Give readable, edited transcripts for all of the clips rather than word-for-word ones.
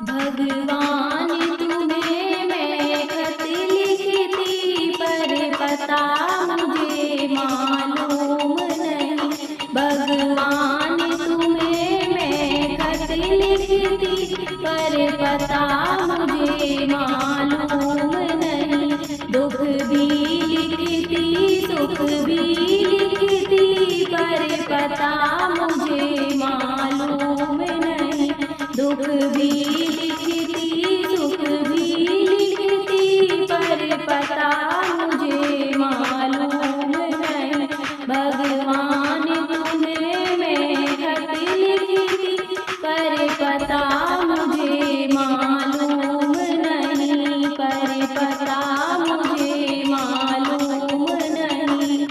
भगवान तुम्हें मैं खत लिखती, पर पता मुझे मालूम नहीं। भगवान तुम्हें मैं खत लिखती, पर पता मुझे मालूम नहीं। दुख भी लिखती सुख भी लिखती, पर पता मुझे मालूम नहीं। दुख भी लिखती सुख भी लिखती, पर पता मुझे मालूम नहीं। भगवान तुम्हें मैं खत लिखती, पर पता मुझे मालूम नहीं। पर पता मुझे मालूम नहीं।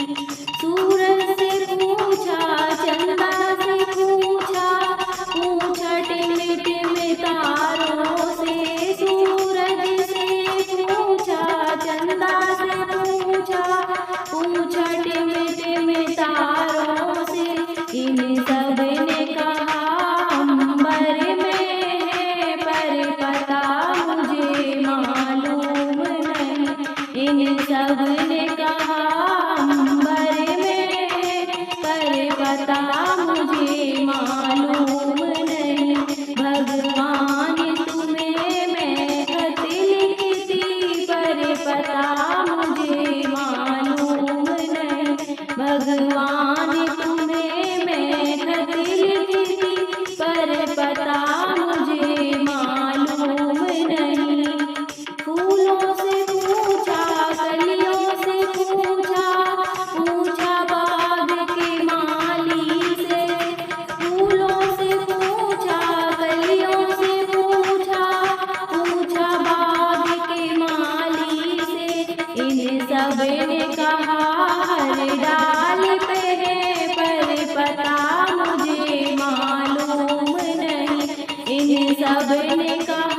सूरज से पूछा चंदा से पूछा, पूछा टिम टिम तारों से। सूरज से पूछा चंदा से पूछा, पूछा टिम टिम तारों से। इन सब ने कहा अंबर में है, पर पता मुझे मालूम नहीं। इन सब ने कहा अंबर में है, पर पता मुझे मालूम नहीं। भगवान तुम्हें मैं खत लिखती, पर पता मुझे मालूम नहीं। भगवान तुम्हें मैं खत लिखती, पर पता मुझे मालूम नहीं। फूलों से पूछा कलियों से पूछा, पूछा बाग के माली से। फूलों से पूछा कलियों से पूछा, पूछा बाग के माली से। इन सब ने कहा हर डाल पे है, पर पता मुझे मालूम नहीं। इन सब ने कहा